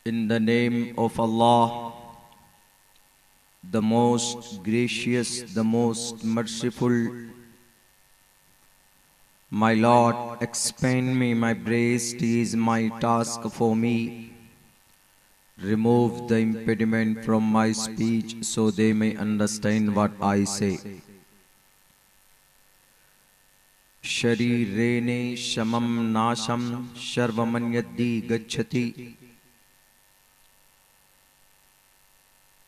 In the name of Allah, the most gracious, the most merciful. My Lord, expand me, my breast is my task for me. Remove the impediment from my speech so they may understand what I say. शरीरेणे शमं नाशं शर्वमन्यद्धि गच्छति।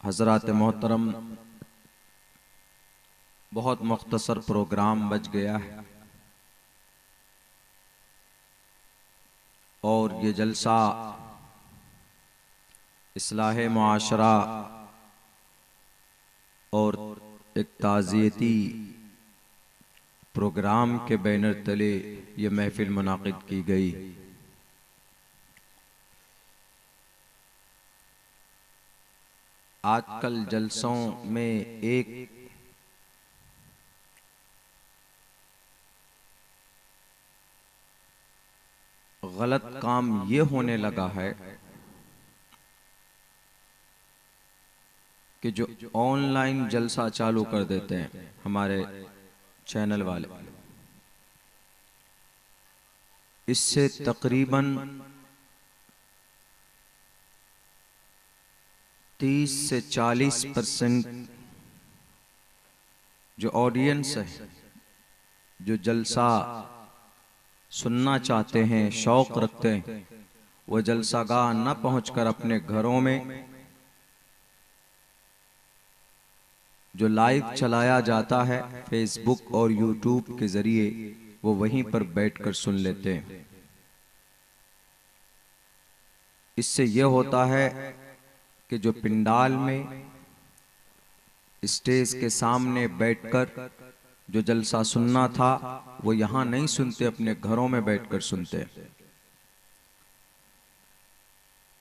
हजरात मोहतरम, बहुत मुख्तसर programme बच गया है और ये जलसा इस्लाह मुआशरा और एक ताज़ियती प्रोग्राम के बैनर तले ये महफिल मुनाकिद की गई। आजकल जलसों में एक गलत काम ये होने लगा है कि जो ऑनलाइन जलसा चालू कर देते हैं हमारे चैनल वाले, इससे तकरीबन 30 से 40% जो ऑडियंस है, जो जलसा सुनना चाहते हैं, शौक रखते हैं, वो जलसागाह न पहुंचकर अपने घरों में जो लाइव चलाया जाता है फेसबुक और यूट्यूब के जरिए, वो वहीं पर बैठकर सुन लेते हैं। इससे ये होता है कि जो पिंडाल में स्टेज के सामने बैठकर जो जलसा सुनना था वो यहां नहीं सुनते, अपने घरों में बैठकर सुनते हैं।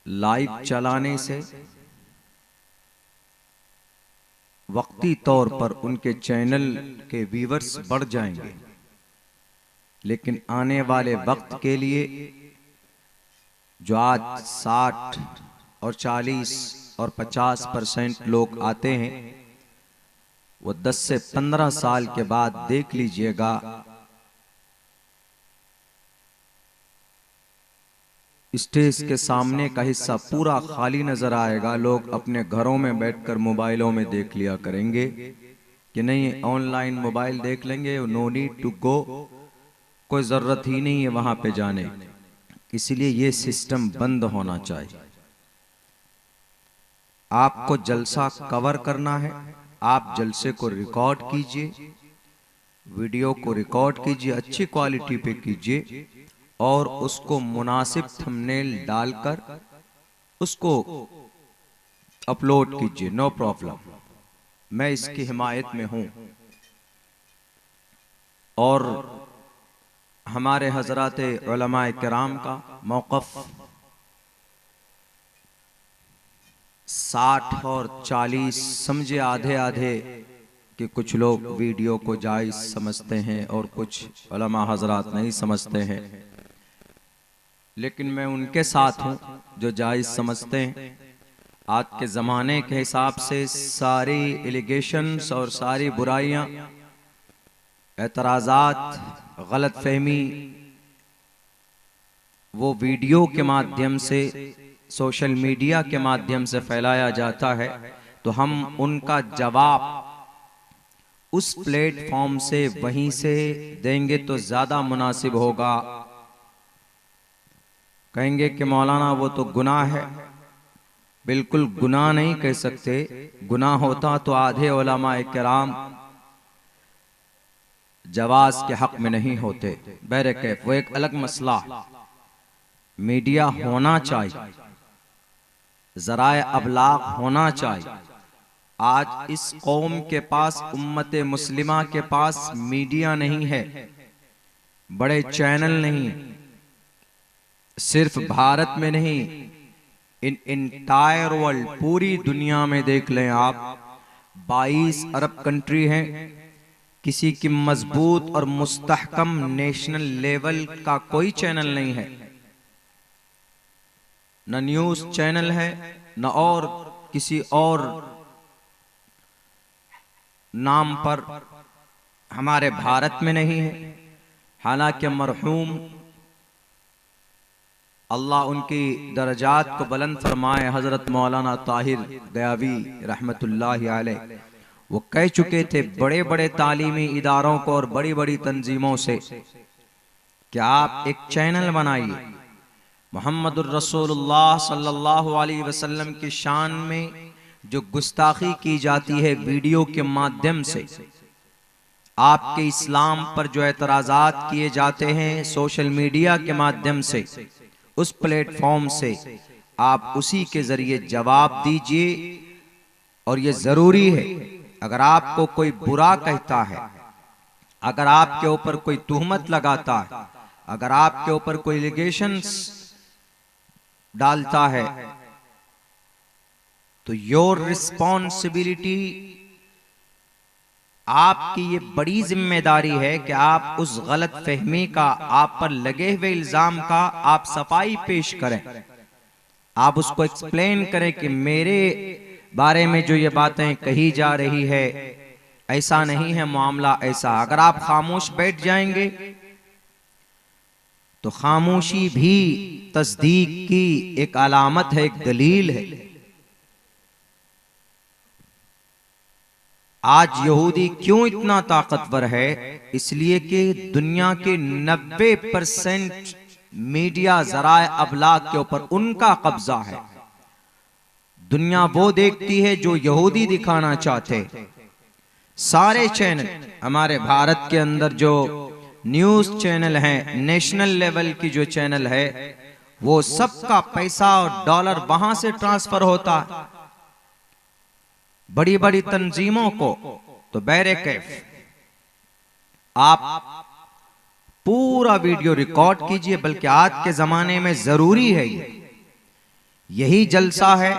लाइव चलाने से वक्ती तौर पर उनके चैनल के व्यूअर्स बढ़ जाएंगे, लेकिन आने वाले वक्त के लिए जो आज 60 और 40 और 50% लोग आते हैं, वो 10 से 15 साल के बाद देख लीजिएगा स्टेज के सामने का हिस्सा पूरा खाली नजर आएगा। लोग अपने घरों में बैठकर मोबाइलों में देख लिया करेंगे कि नहीं, ऑनलाइन मोबाइल देख लेंगे, नो नीड टू गो, कोई जरूरत ही नहीं है वहां पे जाने। इसलिए ये सिस्टम बंद होना चाहिए। आपको जलसा कवर करना है, आप जलसे को रिकॉर्ड कीजिए, वीडियो को रिकॉर्ड कीजिए, अच्छी क्वालिटी पे कीजिए और उसको मुनासिब थंबनेल डालकर उसको अपलोड कीजिए, नो प्रॉब्लम। मैं इसकी हिमायत में हूं। और हमारे हजरात उलमाए किराम का मौक़िफ़ 60 और 40 समझे, आधे आधे कि कुछ लोग वीडियो को जायज़ समझते हैं और कुछ उलमा हजरात नहीं समझते हैं, लेकिन मैं उनके साथ हूं जो जायज़ समझते हैं। आज के ज़माने के हिसाब से सारी एलिगेशंस और सारी बुराइयां, एतराज़ात, गलत फहमी वो वीडियो के माध्यम से, सोशल मीडिया के माध्यम से फैलाया जाता है, तो हम उनका जवाब उस प्लेटफॉर्म से वहीं से देंगे तो ज्यादा मुनासिब होगा। कहेंगे कि मौलाना वो तो गुनाह है, बिल्कुल गुनाह नहीं कह सकते। गुनाह होता तो आधे उलमाए किराम जवाज के हक में नहीं होते। बहरकैफ वो एक अलग मसला। मीडिया होना चाहिए, ज़राए अबलाग होना चाहिए। आज इस कौम के पास, उम्मत मुस्लिमा के पास मीडिया नहीं है, बड़े चैनल नहीं, सिर्फ भारत में नहीं, इन इंटायर वर्ल्ड, पूरी दुनिया में देख लें आप, 22 अरब कंट्री हैं, किसी की मजबूत और मुस्तहकम नेशनल लेवल का कोई चैनल नहीं है। न न्यूज़ चैनल है, न और किसी और नाम पर हमारे भारत में नहीं है। हालांकि मरहूम अल्लाह उनकी दरजात को बुलंद फरमाए, हजरत मौलाना ताहिर गयावी रहमतुल्लाहि अलैह, वो कह चुके थे बड़े बड़े तालीमी इदारों को और बड़ी बड़ी तंजीमों से कि आप एक चैनल बनाइए, मोहम्मदुर रसूलुल्लाह सल्लल्लाहु अलैहि वसल्लम की शान में जो गुस्ताखी की जाती है वीडियो के माध्यम से, आपके इस्लाम पर जो एतराज़ात किए जाते हैं सोशल मीडिया के माध्यम से, उस प्लेटफॉर्म से आप उसी के जरिए जवाब दीजिए। और ये जरूरी है, अगर आपको कोई बुरा कहता है, अगर आपके ऊपर कोई तुहमत लगाता है, अगर आपके ऊपर कोई एलिगेशंस डालता है, तो योर रिस्पॉन्सिबिलिटी, आपकी ये बड़ी जिम्मेदारी है कि आप उस गलत फहमी का, आप पर लगे हुए इल्जाम का आप सफाई पेश करें, आप उसको एक्सप्लेन करें कि मेरे बारे में जो ये बातें कही जा रही है ऐसा नहीं है, मामला ऐसा। अगर आप खामोश बैठ जाएंगे तो खामोशी भी तस्दीक की एक अलामत है, एक दलील है। आज यहूदी क्यों इतना ताकतवर है? इसलिए कि दुनिया के 90% मीडिया ज़राए अबलाग के ऊपर उनका कब्जा है। दुनिया वो देखती है जो यहूदी दिखाना चाहते। सारे चैनल हमारे भारत के अंदर जो न्यूज़ चैनल हैं, नेशनल लेवल की जो चैनल है, वो सबका पैसा और डॉलर वहां से ट्रांसफर होता है बड़ी बड़ी तंजीमों को। तो बहरे कैफ आप पूरा वीडियो रिकॉर्ड कीजिए, बल्कि आज के जमाने में जरूरी है यही जलसा है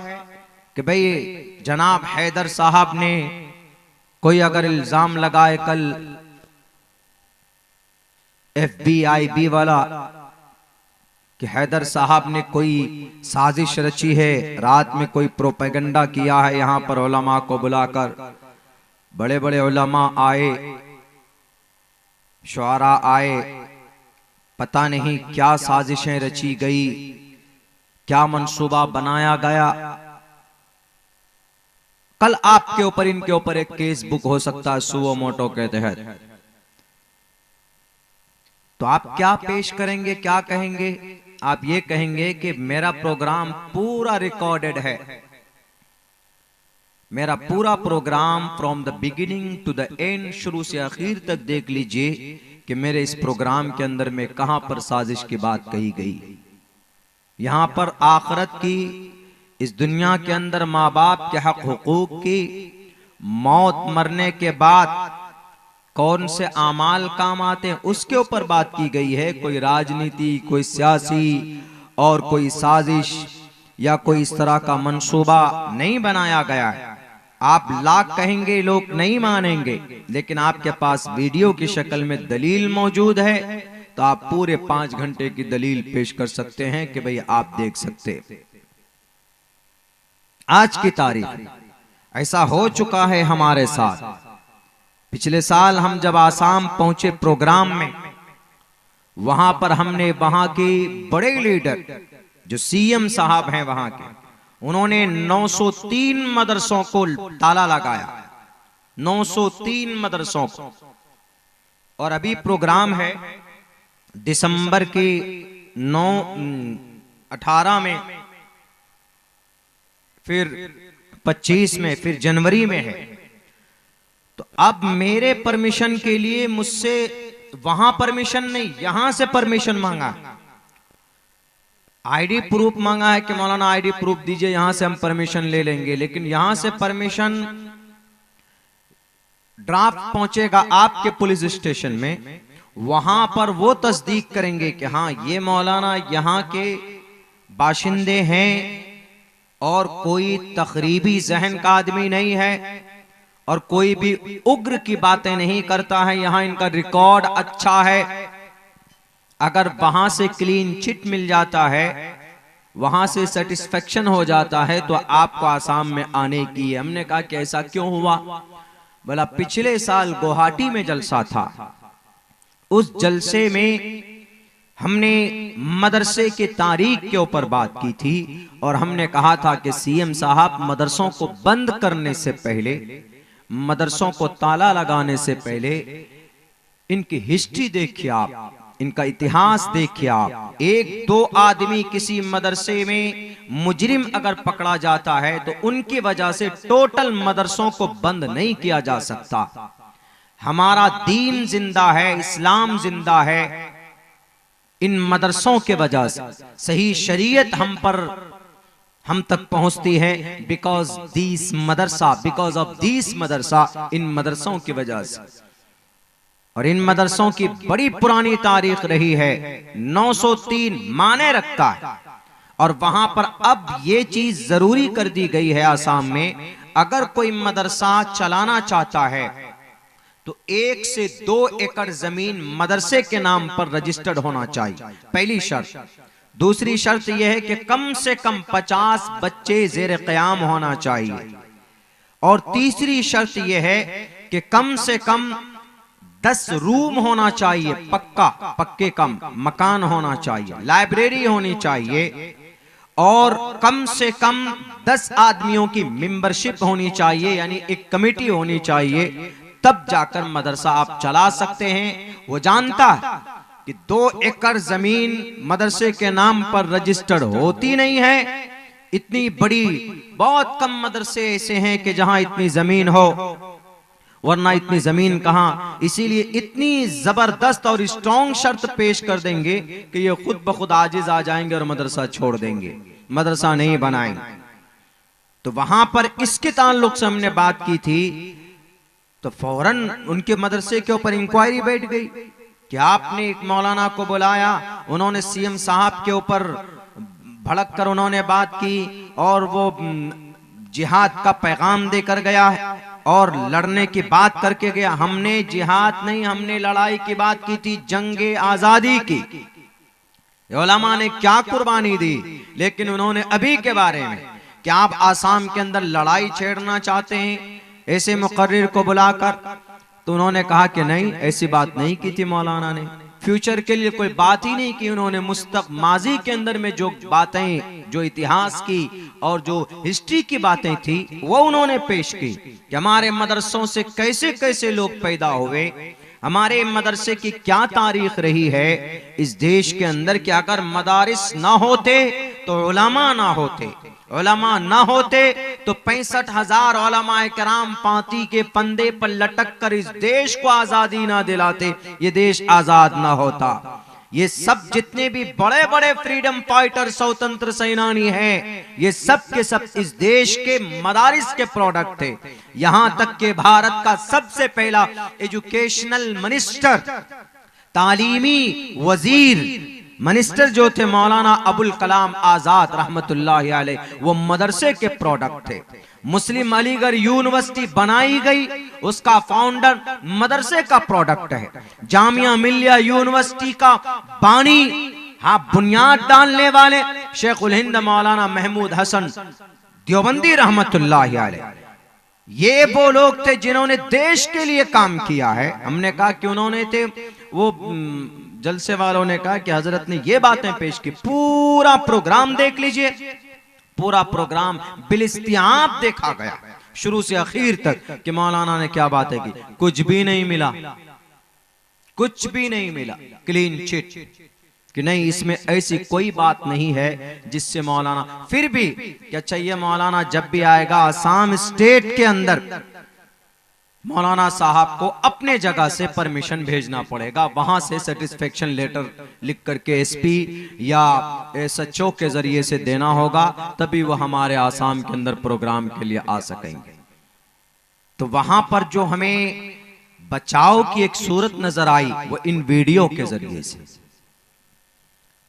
कि भाई जनाब हैदर साहब ने कोई अगर इल्जाम लगाए, कल FBI वाला, कि हैदर साहब ने कोई साजिश रची है, रात में कोई प्रोपेगेंडा किया है, यहां पर उलमा को बुलाकर बड़े बड़े उलमा आए, शुआरा आए, पता नहीं क्या साजिशें रची गई, क्या मंसूबा बनाया गया। कल आपके ऊपर, इनके ऊपर एक केस बुक हो सकता है सुओ मोटो के तहत। तो आप क्या पेश करेंगे, क्या कहेंगे? आप ये कहेंगे कि मेरा प्रोग्राम पूरा रिकॉर्डेड है, मेरा पूरा program from the beginning to the end, शुरू से आखिर तक देख लीजिए कि मेरे इस प्रोग्राम के अंदर में कहां पर साजिश की बात कही गई। यहां पर आखिरत की, इस दुनिया के अंदर माँ बाप के हक हुकूक की, मौत मरने के बाद कौन से आमाल काम आते हैं, उसके ऊपर बात की गई है। कोई राजनीति, कोई सियासी और कोई साजिश या कोई इस तरह का मंसूबा नहीं बनाया गया है। आप लाख कहेंगे, लोग नहीं मानेंगे, लेकिन आपके पास वीडियो की शक्ल में दलील मौजूद है, तो आप पूरे 5 घंटे की दलील पेश कर सकते हैं कि भाई आप देख सकते। आज की तारीख ऐसा हो चुका है हमारे साथ। पिछले साल हम जब आसाम पहुंचे प्रोग्राम में, वहां पर हमने वहां के बड़े लीडर जो CM साहब हैं वहां के, उन्होंने 903 मदरसों को ताला लगाया, 903 मदरसों को। और अभी प्रोग्राम है दिसंबर के 18 में, फिर 25 में, फिर जनवरी में है। तो अब मेरे परमिशन के लिए मुझसे वहां परमिशन नहीं, यहां से परमिशन मांगा, ID प्रूफ मांगा है कि मौलाना ID प्रूफ दीजिए, यहां से हम परमिशन ले लेंगे। लेकिन यहां से परमिशन ड्राफ्ट पहुंचेगा आपके पुलिस स्टेशन में, वहां पर वो तस्दीक करेंगे कि हाँ ये मौलाना यहाँ के बाशिंदे हैं और कोई तकरीबी जहन का आदमी नहीं है और कोई भी उग्र की बातें नहीं करता है, यहां इनका रिकॉर्ड अच्छा है। अगर वहां से क्लीन चिट मिल जाता है वहां से सेटिस्फेक्शन हो जाता है तो आपको आसाम में आने की है। हमने कहा कि ऐसा क्यों हुआ? बोला पिछले साल गुवाहाटी में जलसा था, उस जलसे में हमने मदरसे की तारीख के ऊपर बात की थी और हमने कहा था कि सीएम साहब मदरसों को बंद करने से पहले, मदरसों को ताला लगाने से पहले इनकी हिस्ट्री देखिए आप, इनका इतिहास देखिए आप। एक दो आदमी किसी मदरसे में मुजरिम अगर पकड़ा जाता है तो उनकी वजह से टोटल मदरसों को बंद नहीं किया जा सकता। हमारा दीन जिंदा है, इस्लाम जिंदा है इन मदरसों के वजह से। सही शरीयत हम तक पहुंचती है because this madrasa, because of this madrasa, इन मदरसों की वजह से। और इन मदरसों की बड़ी पुरानी तारीख रही है, 903 माने रखता है। और वहां पर अब ये चीज जरूरी कर दी गई है आसाम में, अगर कोई मदरसा चलाना चाहता है तो 1 से 2 एकड़ जमीन मदरसे के नाम पर रजिस्टर्ड होना चाहिए, पहली शर्त। दूसरी शर्त यह है कि कम से कम 50 बच्चे जेर क़याम होना चाहिए। और तीसरी शर्त यह है कि कम से कम 10 रूम होना चाहिए, पक्के कम मकान होना चाहिए, लाइब्रेरी होनी चाहिए और कम से कम 10 आदमियों की मेंबरशिप होनी चाहिए, यानी एक कमेटी होनी चाहिए। तब जाकर मदरसा आप चला सकते हैं। वो जानता है कि 2 एकड़ जमीन मदरसे के नाम पर रजिस्टर्ड होती नहीं है। इतनी बड़ी, बहुत कम मदरसे ऐसे हैं कि जहां इतनी जमीन हो, वरना इतनी जमीन कहां। इसीलिए इतनी जबरदस्त और स्ट्रॉन्ग शर्त पेश कर देंगे कि ये खुद ब खुद आजिज आ जाएंगे और मदरसा छोड़ देंगे, मदरसा नहीं बनाएंगे। तो वहां पर इसके ताल्लुक से हमने बात की थी तो फौरन उनके मदरसे के ऊपर इंक्वायरी बैठ गई कि आपने एक मौलाना को बुलाया, उन्होंने सीएम साहब के ऊपर भड़क कर उन्होंने बात की और वो जिहाद का पैगाम देकर गया है और लड़ने की बात करके गया। हमने जिहाद नहीं, हमने लड़ाई की बात की थी, जंगे आजादी की। उलमा ने क्या कुर्बानी दी, लेकिन उन्होंने अभी के बारे में कि आप आसाम के अंदर लड़ाई छेड़ना चाहते हैं ऐसे मुकर्रिर को बुलाकर, तो उन्होंने कहा कि नहीं, ऐसी बात नहीं की थी मौलाना ने। फ्यूचर के लिए कोई बात ही नहीं की उन्होंने। माजी के अंदर में जो बातें, जो इतिहास की और जो हिस्ट्री की बातें थी वो उन्होंने पेश की कि हमारे मदरसों से कैसे कैसे लोग पैदा हुए, हमारे मदरसे की क्या तारीख रही है इस देश के अंदर। कि अगर मदारिस ना होते तो उलमा ना होते, उलमा ना होते तो 65,000 उलमाए कराम पांति के फंदे पर लटक कर इस देश को आजादी ना दिलाते, ये देश आजाद ना होता। ये सब जितने भी बड़े बड़े फ्रीडम फाइटर, स्वतंत्र सेनानी हैं, ये सब के सब इस देश के मदारिस के प्रोडक्ट थे। यहां तक के भारत का सबसे पहला एजुकेशनल मिनिस्टर, तालीमी वजीर मिनिस्टर जो थे मौलाना अबुल कलाम आजाद रहमतुल्लाहि अलैह, वो मदरसे के प्रोडक्ट थे। मुस्लिम अलीगढ़ यूनिवर्सिटी बनाई गई, उसका फाउंडर मदरसे का प्रोडक्ट है। जामिया मिलिया यूनिवर्सिटी का बानी, हाँ, बुनियाद डालने वाले शेखुल हिंद मौलाना महमूद हसन देवबंदी रहमतुल्लाहि अलैह, ये वो लोग थे जिन्होंने देश के लिए काम किया है। हमने कहा कि उन्होंने थे, वो जलसे वालों ने कहा कि हजरत ने ये बातें पेश की। पूरा प्रोग्राम देख लीजिए, पूरा प्रोग्राम बिलिस्तियाब देखा गया शुरू से आखिर तक कि मौलाना ने क्या बातें की। कुछ भी नहीं मिला, कुछ भी नहीं मिला, क्लीन चिट कि नहीं, इसमें ऐसी कोई बात नहीं है जिससे मौलाना। फिर भी क्या चाहिए, मौलाना जब भी आएगा आसाम स्टेट के अंदर, मौलाना साहब को अपने जगह से परमिशन भेजना पड़ेगा, वहां से सेटिस्फेक्शन लेटर लिख करके एसपी या एसएचओ के जरिए से देना होगा, तभी वो हमारे आसाम के अंदर प्रोग्राम के लिए आ सकेंगे। तो वहां पर जो हमें बचाव की एक सूरत नजर आई वो इन वीडियो के जरिए से।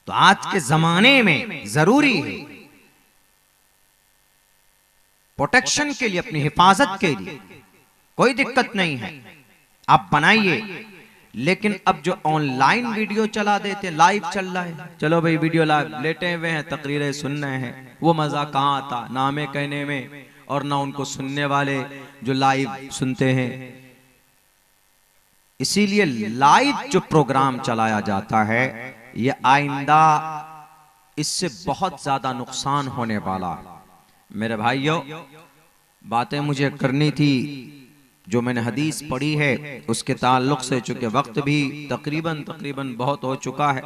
तो आज के जमाने में जरूरी है प्रोटेक्शन के लिए, अपनी हिफाजत के लिए, कोई दिक्कत नहीं है, आप बनाइए, लेकिन अब जो ऑनलाइन वीडियो चला देते, लाइव चल रहा है, चलो भाई वीडियो लाइव, लेटे हुए हैं, तकरीरें सुन रहे हैं, वो मजा कहाँ आता, ना हमें कहने में और ना उनको सुनने वाले जो लाइव सुनते हैं। इसीलिए लाइव जो प्रोग्राम चलाया जाता है, ये आइंदा इससे बहुत ज्यादा नुकसान होने वाला। मेरे भाइयों, बातें मुझे करनी थी जो मैंने हदीस पढ़ी है उसके ताल्लुक से, चूंकि वक्त भी तकरीबन बहुत हो चुका है।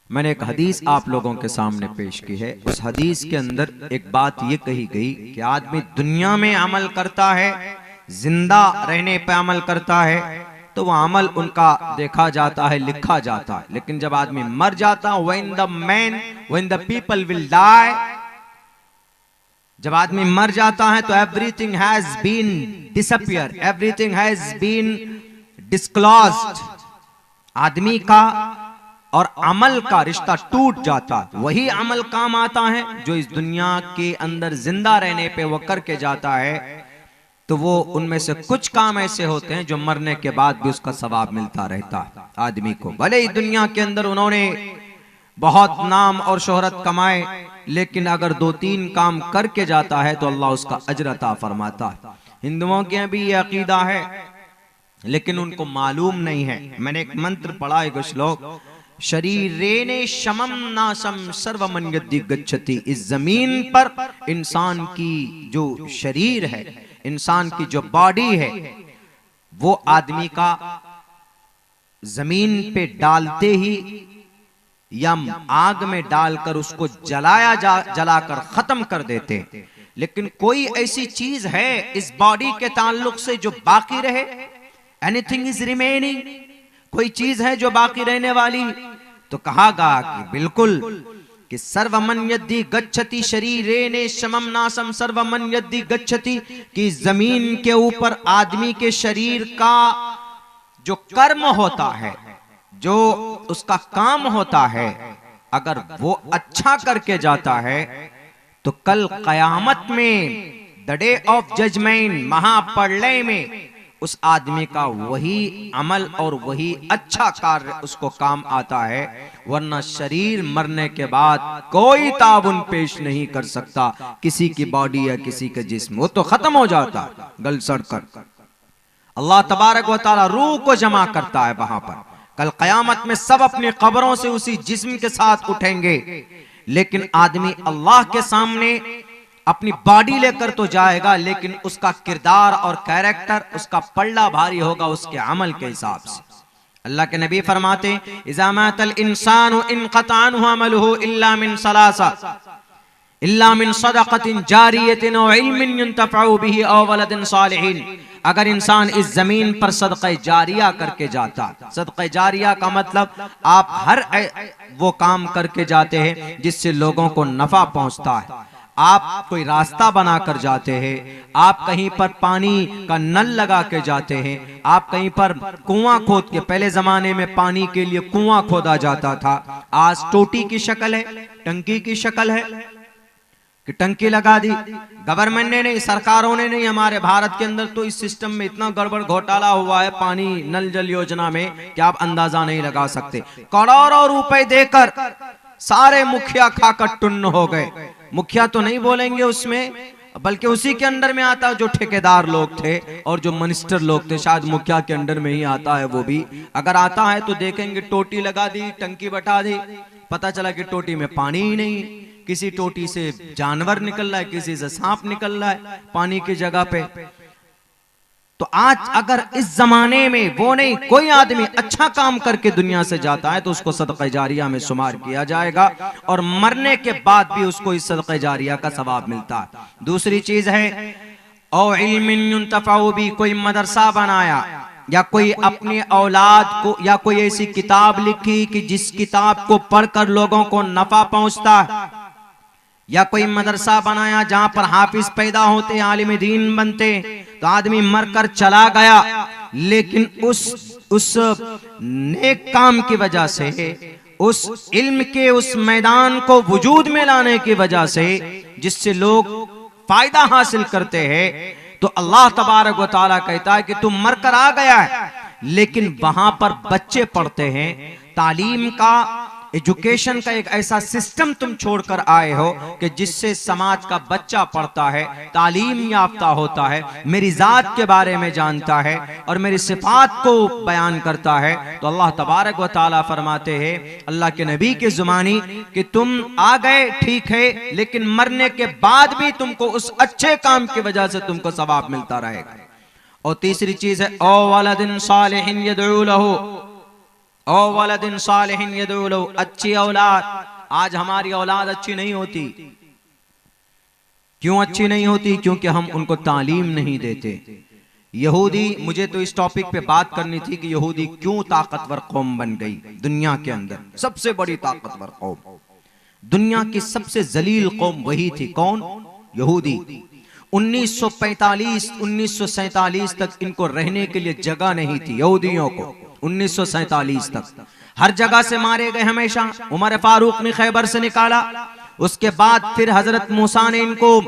मैंने एक हदीस आप लोगों के सामने पेश की है। उस हदीस के अंदर एक बात ये कही गई कि आदमी दुनिया में अमल करता है, जिंदा रहने पे अमल करता है, तो वह अमल उनका देखा जाता है, लिखा जाता है। लेकिन जब आदमी मर जाता है, when the people will die, जब आदमी मर जाता है तो everything has been disappear, everything has been disclosed. आदमी का और अमल का रिश्ता टूट जाता है। वही अमल काम आता है जो इस दुनिया के अंदर जिंदा रहने पे वो करके जाता है। तो वो उनमें से कुछ काम ऐसे होते हैं जो मरने के बाद भी उसका सवाब मिलता रहता है आदमी को। भले ही दुनिया के अंदर उन्होंने बहुत नाम और शोहरत कमाए, लेकिन अगर 2-3 काम करके जाता है तो अल्लाह उसका अजर अता फरमाता है। हिंदुओं के भी ये अकीदा है, लेकिन उनको मालूम नहीं है। मैंने एक मंत्र पढ़ा, एक श्लोक, शरीरेने शमम नाशम सर्वमन यदि गच्छति। इस जमीन पर इंसान की जो शरीर है, इंसान की जो बॉडी है, वो आदमी का जमीन पे डालते ही या आग में डालकर उसको जलाकर खत्म कर देते। लेकिन कोई ऐसी चीज है इस बॉडी के ताल्लुक से जो बाकी रहे? Anything is remaining? कोई चीज है जो बाकी रहने वाली? तो कहा गया कि बिल्कुल, कि सर्वमन यदि गच्छति शरीरेने शमम नासम सर्वमन यदि गच्छति, कि जमीन के ऊपर आदमी के शरीर का जो कर्म होता है, जो उसका काम होता है, अगर वो अच्छा करके जाता है तो कल कयामत में, द डे ऑफ जजमेंट, महाप्रलय में, उस आदमी का वही अमल और वही अच्छा कार्य उसको काम आता है। वरना शरीर मरने के बाद कोई ताबुन पेश नहीं कर सकता किसी की बॉडी या किसी का जिस्म, वो तो खत्म हो जाता है गल सड़ कर। अल्लाह तबारक व तआला रूह को जमा करता है वहां पर। कल कयामत में सब अपनी कब्रों से उसी जिस्म के साथ उठेंगे, लेकिन आदमी अल्लाह के सामने अपनी बॉडी लेकर तो जाएगा, लेकिन उसका किरदार और कैरेक्टर, उसका पल्ला भारी होगा उसके अमल के हिसाब से। अल्लाह के नबी फरमाते, इज़ा मातल इंसानु इनक़ता अन्हु अमलुहु इल्ला मिन सलासा, इल्ला मिन सदक़तिन जारियतिन व इल्मिन युंतफ़उ बिही औ वलदिन सालिहिन। अगर इंसान इस जमीन पर सदक़े जारिया करके जाता, सदक़े जारिया का मतलब आप हर वो काम करके जाते हैं जिससे लोगों को नफा पहुंचता है। आप कोई रास्ता बनाकर जाते हैं, आप कहीं पर पानी का नल लगा के जाते हैं, आप कहीं पर कुआं खोद के, पहले जमाने में पानी के लिए कुआं खोदा जाता था, आज टोटी की शक्ल है, टंकी की शक्ल है कि टंकी लगा दी। गवर्नमेंट ने नहीं, सरकारों ने नहीं, हमारे भारत के अंदर तो इस सिस्टम में इतना गड़बड़ घोटाला हुआ है पानी नल जल योजना में कि आप अंदाजा नहीं लगा सकते। करोड़ों रुपए देकर सारे मुखिया खाकर टुन्न हो गए। मुखिया तो नहीं बोलेंगे उसमें, बल्कि उसी के अंडर में आता है जो ठेकेदार लोग थे और जो मिनिस्टर लोग थे, शायद मुखिया के अंडर में ही आता है वो भी। अगर आता है तो देखेंगे टोटी लगा दी, टंकी बैठा दी, पता चला कि टोटी में पानी ही नहीं, किसी टोटी से जानवर निकल रहा है, किसी से सांप निकल रहा है पानी की जगह पे। तो आज अगर इस जमाने में वो नहीं, कोई आदमी अच्छा काम करके दुनिया से जाता है तो उसको सदक़े जारिया में शुमार किया जाएगा और मरने के बाद भी उसको इस सदक़े जारिया का सवाब मिलता है। दूसरी चीज है, औ इल्मिन युंतफ़उ बिही, कोई मदरसा बनाया या कोई अपनी औलाद को, या कोई ऐसी किताब लिखी कि जिस किताब को पढ़कर लोगों को नफा पहुंचता है, या कोई मदरसा बनाया जहां पर हाफिज पैदा होते, आलिम दीन बनते। तो आदमी मरकर चला गया, लेकिन उस नेक काम की वजह से, उस इल्म के उस मैदान को वजूद में लाने की वजह से, जिससे लोग फायदा हासिल करते हैं, तो अल्लाह तबारक व तआला कहता है कि तुम मरकर आ गया है, लेकिन वहां पर बच्चे पढ़ते हैं। तालीम का, एजुकेशन का एक ऐसा सिस्टम तुम छोड़कर आए हो कि जिससे समाज का बच्चा पढ़ता है, तालीम याफ्ता होता है, मेरी जात के बारे में जानता है और मेरी सिफात को बयान करता है। तो अल्लाह तबारक व तआला फरमाते हैं अल्लाह के नबी के ज़ुबानी कि तुम आ गए ठीक है, लेकिन मरने के बाद भी तुमको उस अच्छे काम की वजह से तुमको सवाब मिलता रहेगा। और तीसरी चीज है ओ वलदिन सालिहिन यदऊ लहू, ओ वलदिन सालिहिन यदऊ लहू, अच्छी औलाद। आज हमारी औलाद अच्छी नहीं होती। क्यों अच्छी नहीं होती? क्योंकि हम उनको तालीम नहीं देते। यहूदी, मुझे तो इस टॉपिक पे बात करनी थी कि यहूदी क्यों ताकतवर कौम बन गई दुनिया के अंदर, सबसे बड़ी ताकतवर कौम, दुनिया की सबसे जलील कौम वही थी। कौन? यहूदी। 1945 1947 तक इनको रहने के लिए जगह नहीं थी यहूदियों को। 1947 तक हर जगह से मारे गए हमेशा। उमर फारूक ने खैबर से निकाला, उसके बाद फिर हजरत मूसा ने इनको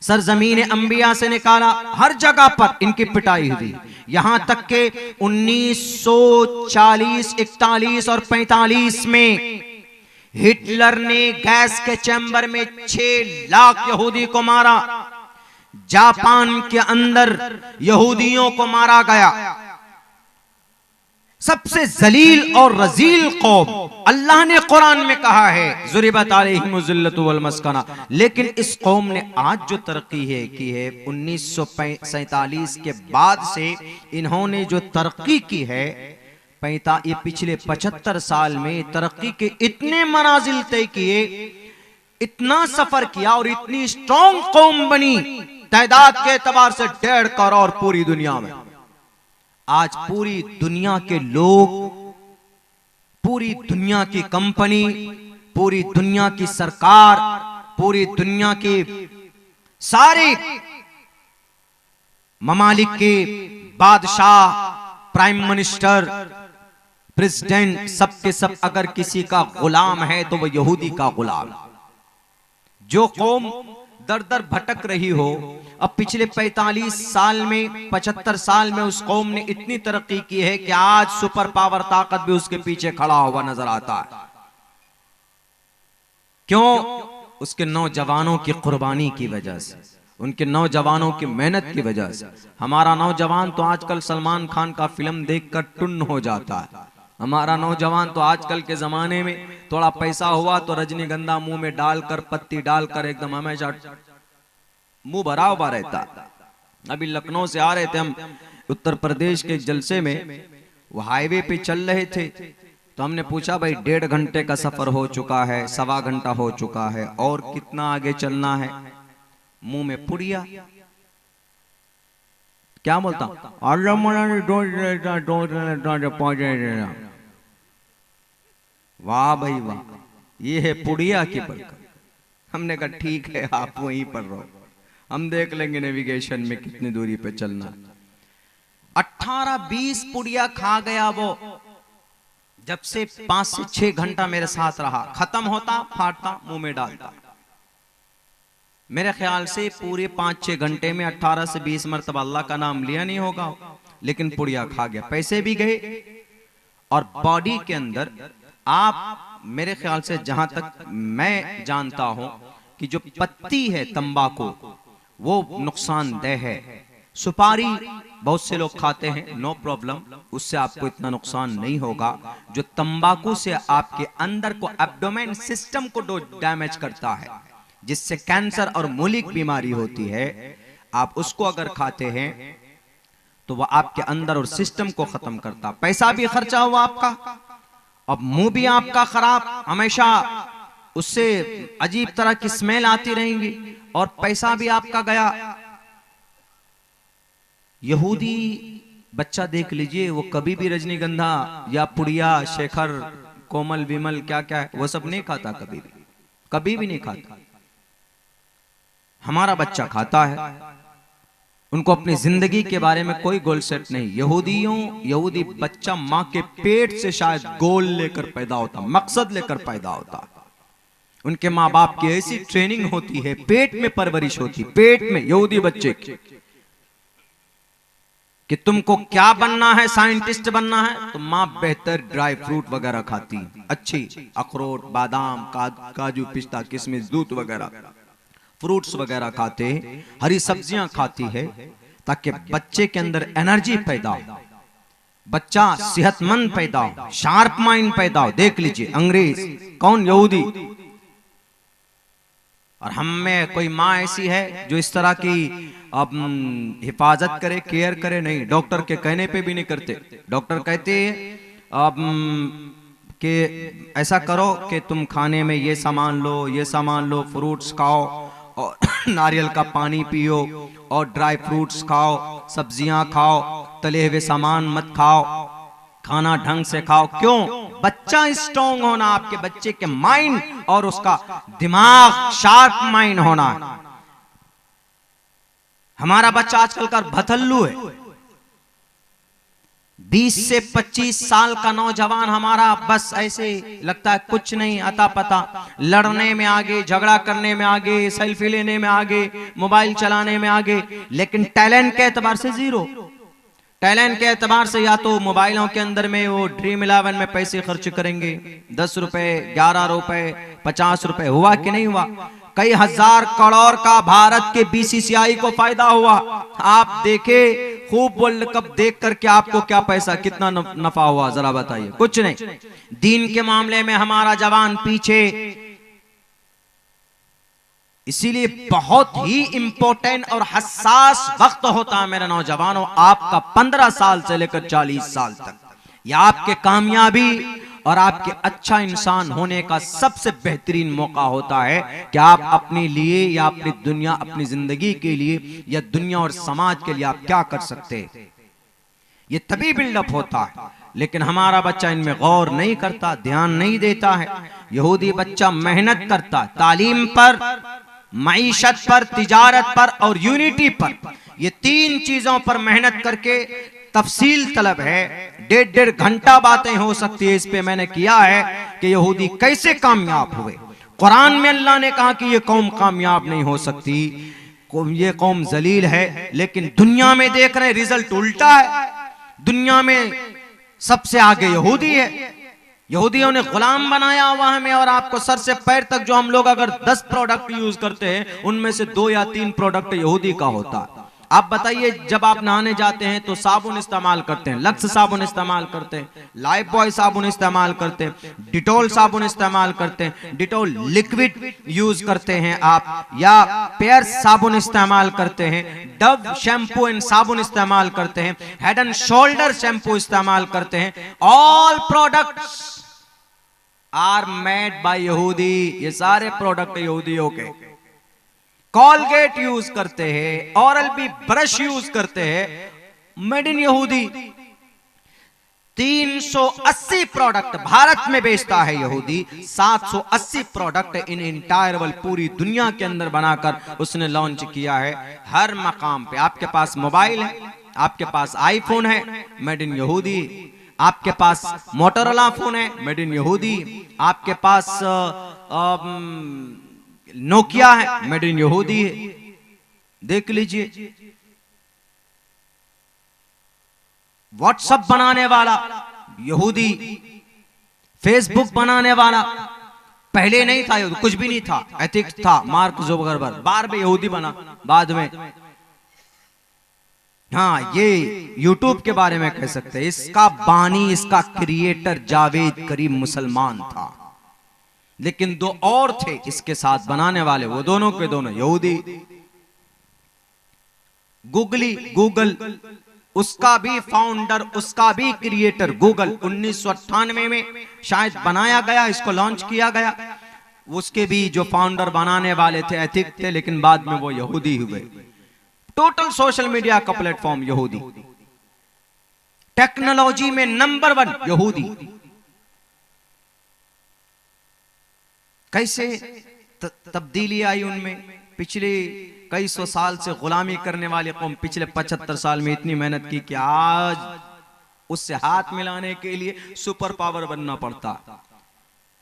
सरजमीन अंबिया से निकाला। हर जगह पर इनकी पिटाई हुई, यहां तक के 1940, 41 और 45 में हिटलर ने गैस के चैम्बर में 6 लाख यहूदी को मारा। जापान के अंदर यहूदियों को मारा गया। सबसे जलील और रजील कौम। अल्लाह ने कुरान में कहा है ज़ुरिबत अलैहिमुज़ ज़िल्लतु वल मस्कना, लेकिन इस कौम ने आज जो तरक्की है की है 1947 के बाद से इन्होंने जो तरक्की की है, ये पिछले 75 साल में तरक्की के इतने मनाजिल तय किए, इतना सफर किया और इतनी स्ट्रॉन्ग कौम बनी, तादाद के एतबार से 1.5 करोड़ पूरी दुनिया में। आज पूरी दुनिया के लोग, पूरी दुनिया की कंपनी, पूरी दुनिया की सरकार, पूरी दुनिया के सारे ममालिक के बादशाह, प्राइम मिनिस्टर, प्रेसिडेंट, सब के सब अगर किसी का गुलाम है तो वह यहूदी का गुलाम। जो कौम दर दर भटक रही हो, अब पिछले 45 साल में, 75 साल में उस कौम ने इतनी तरक्की की है कि आज सुपर पावर ताकत भी उसके पीछे खड़ा हुआ नजर आता है। क्यों? उसके नौजवानों की कुर्बानी की वजह से, उनके नौजवानों की मेहनत की वजह से। हमारा नौजवान तो आजकल सलमान खान का फिल्म देखकर टुन्न हो जाता है। हमारा नौजवान तो आजकल के जमाने में थोड़ा पैसा हुआ तो रजनीगंधा मुंह में डालकर, पत्ती डालकर एकदम हमेशा मुंह भरा हुआ रहता। अभी लखनऊ से आ रहे थे हम, उत्तर प्रदेश के जलसे में, वो हाईवे पे चल रहे थे, तो हमने पूछा भाई 1.5 घंटे का सफर हो चुका है, 1.25 घंटा हो चुका है, और कितना आगे चलना है? मुंह में पुड़िया। क्या बोलता? वाह भाई वाह, ये है पुड़िया की बरकत। हमने कहा ठीक है, आप वहीं पर रहो, हम देख लेंगे नेविगेशन में कितनी दूरी पे चलना। 18-20 पुड़िया खा गया वो। जब से 5 से 6 घंटा मेरे साथ रहा, खत्म होता फाटता मुंह में डालता। मेरे ख्याल से पूरे 5-6 घंटे में 18 से 20 मरतबा अल्लाह का नाम लिया नहीं होगा, लेकिन पुड़िया खा गया। पैसे भी गए और बॉडी के अंदर, आप मेरे ख्याल से जहां तक मैं जानता हूं कि जो पत्ती है तंबाकू, वो नुकसानदेह है। सुपारी बहुत से लोग खाते हैं, नो प्रॉब्लम, उससे आपको इतना नुकसान नहीं होगा। जो तंबाकू से आपके अंदर को एब्डोमेन सिस्टम को डैमेज करता है, जिससे कैंसर और मूलिक बीमारी होती है, आप उसको अगर खाते हैं तो वह आपके अंदर और सिस्टम को खत्म करता। पैसा भी खर्चा हुआ आपका, अब मुंह भी आपका खराब, हमेशा उससे अजीब तरह की स्मेल आती रहेंगी, और पैसा भी आपका गया। यहूदी बच्चा देख लीजिए, वो कभी भी रजनीगंधा या पुड़िया, शेखर, कोमल, विमल, क्या क्या है, वो सब नहीं खाता, कभी भी नहीं खाता। हमारा बच्चा खाता है, उनको अपनी जिंदगी के बारे में कोई गोल सेट नहीं। यहूदी बच्चा मां के पेट से शायद गोल लेकर पैदा होता, मकसद लेकर पैदा होता। उनके माँ बाप की ऐसी ट्रेनिंग होती है, पेट में परवरिश होती, पेट में यहूदी बच्चे की, कि तुमको क्या बनना है, साइंटिस्ट बनना है, तो माँ बेहतर ड्राई फ्रूट वगैरह खाती, अच्छी अखरोट, बादाम, काजू, पिस्ता, किशमिश, दूध वगैरह, फ्रूट्स वगैरह खाते, हरी सब्जियां खाती है, ताकि बच्चे के अंदर एनर्जी पैदा हो, बच्चा सेहतमंद पैदा हो, शार्प माइंड पैदा हो। देख लीजिए अंग्रेज कौन, यहूदी। और हम में कोई माँ ऐसी है जो इस तरह की अब हिफाजत करे, केयर करे? नहीं, डॉक्टर के कहने पे भी नहीं करते। डॉक्टर कहते हैं अब कि ऐसा करो कि तुम खाने में ये सामान लो, ये सामान लो, फ्रूट्स खाओ और नारियल का पानी पियो और ड्राई फ्रूट्स खाओ, सब्जियां खाओ, तले हुए सामान मत खाओ, खाना ढंग से खाओ। क्यों? बच्चा स्ट्रॉन्ग होना, आपके बच्चे के माइंड और उसका दिमाग शार्प माइंड होना। हमारा बच्चा आजकल का भथल्लू है। 20 से 25 साल का नौजवान हमारा बस ऐसे लगता है कुछ नहीं आता पता, लड़ने में आगे, झगड़ा करने में आगे, सेल्फी लेने में आगे, मोबाइल चलाने में आगे, लेकिन टैलेंट के एतबार से जीरो। टैलेंट के एतबार से या तो मोबाइलों के अंदर में वो ड्रीम 11 में पैसे खर्च करेंगे, 10 रुपए, 11 रुपए, 50 रुपए। हुआ कि नहीं हुआ? कई हजार करोड़ का भारत के बीसीसीआई को फायदा हुआ। आप देखे खूब वर्ल्ड कप देख करके आपको क्या पैसा, कितना नफा हुआ, जरा बताइए। कुछ नहीं। दीन के मामले में हमारा जवान पीछे, इसीलिए बहुत ही इंपॉर्टेंट और हसास वक्त होता है मेरे नौजवानों, आपका 15 साल से लेकर 40 साल तक। यह आपके कामयाबी और आपके अच्छा इंसान होने का सबसे बेहतरीन मौका होता है कि आप अपने लिए या अपनी दुनिया, अपनी जिंदगी के लिए या दुनिया और समाज के लिए आप क्या कर सकते हैं, ये तभी बिल्डअप होता है। लेकिन हमारा बच्चा इनमें गौर नहीं करता, ध्यान नहीं देता है। यहूदी बच्चा मेहनत करता, तालीम पर, मईशत पर, तिजारत पर और यूनिटी पर, ये 3 चीजों पर मेहनत करके तफसील तलब है। 1.5 घंटा बातें हो सकती है इस पे मैंने किया है कि यहूदी कैसे कामयाब हुए। कुरान में अल्लाह ने कहा कि ये कौम कामयाब नहीं हो सकती, ये कौम जलील है, लेकिन दुनिया में देख रहे हैं रिजल्ट उल्टा है। दुनिया में सबसे आगे यहूदी है। यहूदियों ने गुलाम बनाया हुआ हमें, और आपको सर से पैर तक जो हम लोग अगर 10 प्रोडक्ट यूज करते हैं उनमें से 2 या 3 प्रोडक्ट यहूदी का होता है। आप बताइए, जब आप नहाने जाते हैं तो साबुन इस्तेमाल करते हैं, लक्स साबुन इस्तेमाल करते हैं, लाइफ बॉय साबुन इस्तेमाल करते हैं, डिटोल साबुन इस्तेमाल करते हैं, डिटोल लिक्विड यूज करते हैं आप, या पेयर साबुन इस्तेमाल करते हैं, डव शैम्पू एंड साबुन इस्तेमाल करते हैं, हेड एंड शोल्डर शैम्पू इस्तेमाल करते हैं। All products are made by यहूदी। ये सारे प्रोडक्ट यहूदियों के। कॉलगेट यूज करते हैं, ऑरल बी ब्रश यूज करते हैं, मेड इन यहूदी। 380 प्रोडक्ट भारत में बेचता है यहूदी, 780 प्रोडक्ट इन इंटायर वर्ल्ड, पूरी दुनिया के अंदर बनाकर उसने लॉन्च किया है। हर मकाम पे आपके पास मोबाइल है, आपके पास आईफोन है, मेड इन यहूदी। आपके पास मोटोरोला फोन है, मेड इन यहूदी। आपके पास नोकिया है, मेड इन यहूदी है। देख लीजिए, व्हाट्सएप बनाने वाला यहूदी, फेसबुक बनाने वाला पहले नहीं था, कुछ भी नहीं था, एथिक्स था, मार्क जुकरबर्ग बाद में यहूदी बना, बाद में। हाँ, ये यूट्यूब के बारे में कह सकते हैं, इसका बानी, इसका क्रिएटर जावेद करीम मुसलमान था, लेकिन 2 और थे इसके साथ बनाने वाले, वो दोनों के दोनों यहूदी। गूगल, उसका भी फाउंडर, उसका भी क्रिएटर गूगल 1998 में शायद बनाया गया, इसको लॉन्च किया गया। उसके भी जो फाउंडर बनाने वाले थे एथिक थे, लेकिन बाद में वो यहूदी हुए। टोटल सोशल मीडिया का प्लेटफॉर्म यहूदी, टेक्नोलॉजी में नंबर 1 यहूदी। कैसे तब्दीली आई उनमें? पिछले कई सौ साल से गुलामी करने वाली कौम पिछले 75 साल में इतनी मेहनत की कि आज उससे हाथ मिलाने के लिए सुपर पावर बनना पड़ता।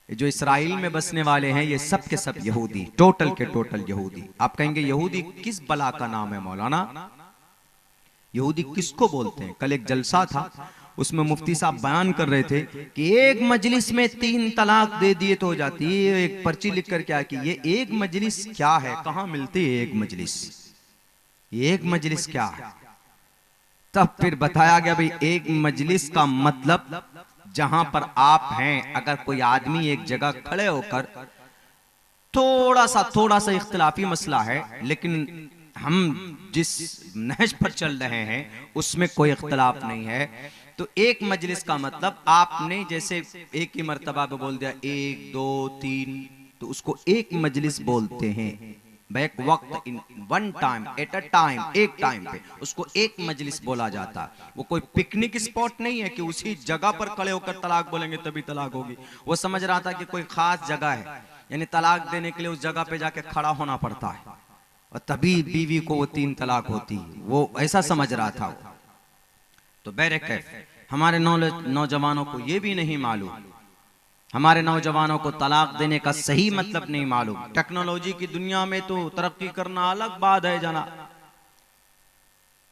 जो इस्राइल में बसने वाले हैं ये सब के सब यहूदी, टोटल के टोटल यहूदी। आप कहेंगे यहूदी किस बला का नाम है मौलाना? यहूदी किसको बोलते हैं? कल एक जलसा था, उसमें मुफ्ती साहब बयान कर रहे थे कि एक मजलिस में 3 तलाक दे दिए तो हो जाती है। एक पर्ची लिख कर क्या कि ये एक मजलिस क्या है, कहां मिलती है एक मजलिस, एक मजलिस क्या है? तब फिर बताया गया भाई एक मजलिस का मतलब जहां पर आप हैं, अगर कोई आदमी एक जगह खड़े होकर थोड़ा सा इख्तिलाफी मसला है, लेकिन हम जिस नहज पर चल रहे हैं उसमें कोई इख्तिलाफ नहीं है, तो एक मजलिस का मतलब आपने जैसे एक ही मर्तबा पे बोल दिया 1 2 3, तो उसको एक मजलिस बोलते हैं। बैक वक्त in one time at a time, एक टाइम पे उसको एक मजलिस बोला जाता। वो कोई पिकनिक स्पॉट नहीं है कि उसी जगह पर खड़े होकर तलाक बोलेंगे तभी तलाक होगी। वो समझ रहा था कि कोई खास जगह है, यानी तलाक देने के लिए उस जगह पे जाके खड़ा होना पड़ता है और तभी बीवी को वो 3 तलाक होती है, वो ऐसा समझ रहा था वो। तो बहरकैफ हमारे नौजवानों को ये भी नहीं मालूम, हमारे नौजवानों को तलाक देने का सही मतलब नहीं मालूम। टेक्नोलॉजी की दुनिया में तो तरक्की करना अलग बात है जना।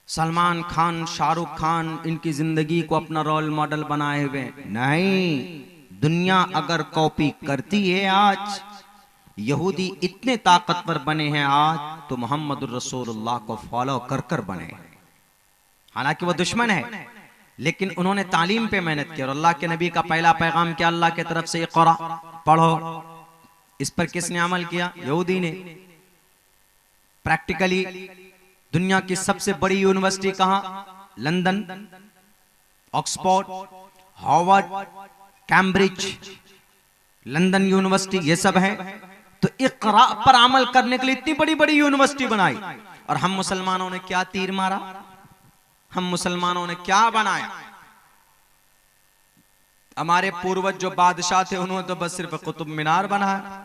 सलमान खान, शाहरुख खान इनकी जिंदगी को अपना रोल मॉडल बनाए हुए नहीं। दुनिया अगर कॉपी करती है, आज यहूदी इतने ताकतवर बने हैं आज, तो मोहम्मद रसूलुल्लाह को फॉलो कर कर बने। हालांकि वो दुश्मन है, लेकिन उन्होंने तालीम पे मेहनत की। और अल्लाह के नबी का पहला पैगाम क्या अल्लाह की तरफ से, इक़रा, पढ़ो। इस पर किसने अमल किया? यहूदी ने। प्रैक्टिकली दुनिया की सबसे बड़ी यूनिवर्सिटी कहां? London, Oxford, Harvard, Cambridge, London university, ये सब है। तो इक़रा पर अमल करने के लिए इतनी बड़ी बड़ी यूनिवर्सिटी बनाई, और हम मुसलमानों ने क्या तीर मारा? हम मुसलमानों ने क्या बनाया? हमारे पूर्वज जो बादशाह थे उन्होंने तो बस सिर्फ कुतुब मीनार बनाया,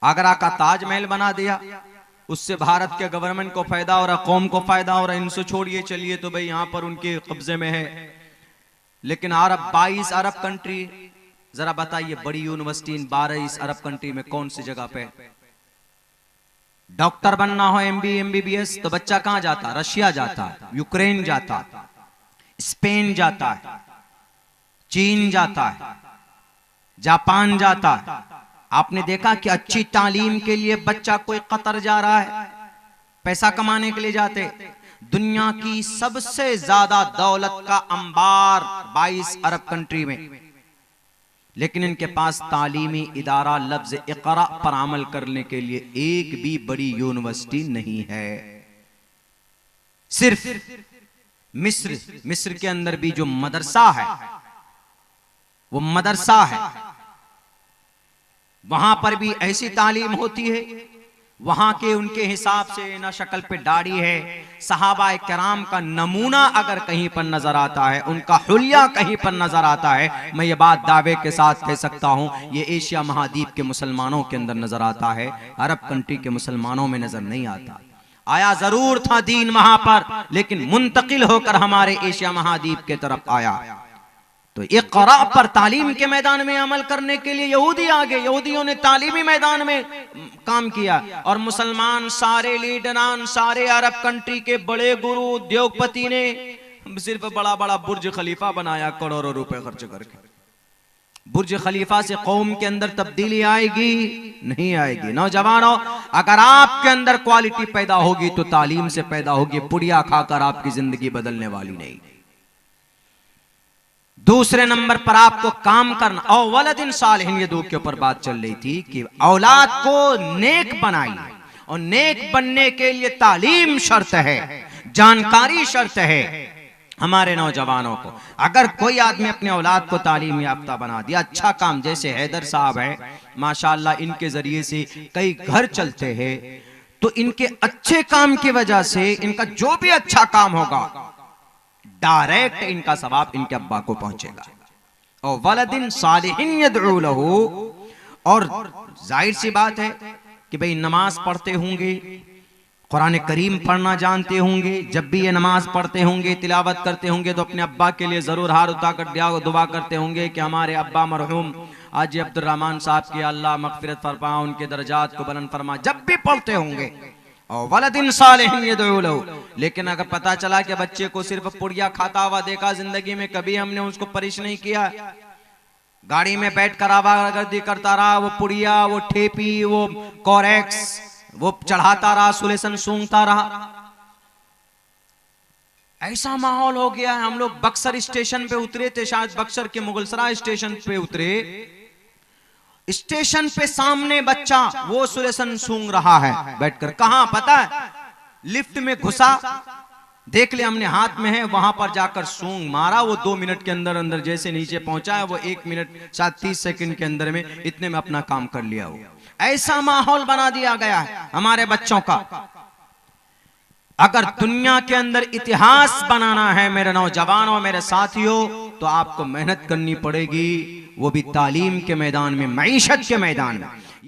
आगरा का ताजमहल बना दिया। उससे भारत के गवर्नमेंट को फायदा हो रहा, कौम को फायदा हो रहा। इनसे छोड़िए, चलिए तो भाई यहां पर उनके कब्जे में है। लेकिन अरब 22 अरब कंट्री, जरा बताइए बड़ी यूनिवर्सिटी इन 22 अरब कंट्री में कौन सी जगह पे? डॉक्टर बनना हो MBBS तो बच्चा कहां जाता? रशिया जाता, यूक्रेन जाता, स्पेन जाता है, चीन जाता है, जापान जाता है। आपने देखा कि अच्छी तालीम के लिए बच्चा कोई कतर जा रहा है, पैसा कमाने के लिए जाते। दुनिया की सबसे ज्यादा दौलत का अंबार 22 अरब कंट्री में, लेकिन इनके पास तालीमी इदारा लफ्ज इक़रा पर अमल करने के लिए एक भी बड़ी यूनिवर्सिटी नहीं है। सिर्फ मिस्र के अंदर भी जो मदरसा है, वो मदरसा है, वहां पर भी ऐसी तालीम होती है। वहां के उनके हिसाब से ना शक्ल पे दाढ़ी है। सहाबा किराम का नमूना अगर कहीं पर नजर आता है, उनका हुलिया कहीं पर नजर आता है, मैं ये बात दावे के साथ कह सकता हूं, ये एशिया महाद्वीप के मुसलमानों के अंदर नजर आता है, अरब कंट्री के मुसलमानों में नजर नहीं आता। आया जरूर था दीन वहां पर, लेकिन मुंतकिल होकर हमारे एशिया महाद्वीप के तरफ आया। तो इक़रा पर तालीम के मैदान में अमल करने के लिए यहूदी आगे, यहूदियों ने तालीमी मैदान में काम किया, और मुसलमान सारे लीडरान, सारे अरब कंट्री के बड़े गुरु उद्योगपति ने सिर्फ बड़ा बड़ा बुर्ज खलीफा बनाया करोड़ों रुपए खर्च करके। बुर्ज खलीफा से कौम के अंदर तब्दीली आएगी? नहीं आएगी। नौजवानों, अगर आपके अंदर क्वालिटी पैदा होगी तो तालीम से पैदा होगी। पुड़िया खाकर आपकी जिंदगी बदलने वाली नहीं। दूसरे नंबर पर आपको काम करना। और वलदिन सालिहिन, ये दो के ऊपर बात चल रही थी कि औलाद को नेक बनाइए, और नेक बनने के लिए तालीम शर्त है, जानकारी शर्त है। हमारे नौजवानों को अगर कोई आदमी अपने औलाद को तालीम याफ्ता बना दिया, अच्छा काम, जैसे हैदर साहब है माशाअल्लाह, इनके जरिए से कई घर चलते हैं, तो इनके अच्छे काम की वजह से इनका जो भी अच्छा काम होगा डायरेक्ट इनका सवाब इनके अब्बा को पहुंचेगा। और वलदिन सालिहिन यदऊ लहू, और जाहिर सी बात है कि भाई नमाज पढ़ते होंगे, कुरान करीम पढ़ना जानते होंगे, जब भी ये नमाज पढ़ते होंगे, तिलावत करते होंगे, तो अपने अब्बा के लिए जरूर हाथ उठाकर दुआ करते होंगे कि हमारे अब्बा मरहूम हाजी अब्दुर्रहमान साहब की अल्लाह मगफिरत फरमा, उनके दर्जात को बुलंद फरमा। जब भी पढ़ते होंगे और वलदिन सालिहिन यदऊ लहू। लेकिन अगर पता चला कि बच्चे को सिर्फ पुड़िया खाता हुआ देखा जिंदगी में, कभी हमने उसको परिश नहीं किया, गाड़ी में बैठ कर आवागर्दी करता रहा, वो पुड़िया, वो ठेपी, वो कोरेक्स वो चढ़ाता रहा, सुलेसन सूंघता रहा, ऐसा माहौल हो गया है। हम लोग बक्सर स्टेशन पे उतरे थे, शायद बक्सर के मुगलसराय स्टेशन पे उतरे, स्टेशन पे सामने बच्चा वो सुलेसन सूंघ रहा है बैठकर। कहां पता है? लिफ्ट में घुसा, देख लिया हमने हाथ में है, वहां पर जाकर सूंघ मारा। वो 2 मिनट के अंदर अंदर जैसे नीचे पहुंचा है, वो 1 मिनट शायद 30 सेकंड के अंदर में इतने में अपना काम कर लिया। वो ऐसा माहौल बना दिया गया है हमारे बच्चों का। अगर दुनिया के अंदर इतिहास बनाना है मेरे नौजवानों, मेरे साथियों, तो आपको मेहनत करनी पड़ेगी, वो भी तालीम के मैदान में, मईशत के मैदान में।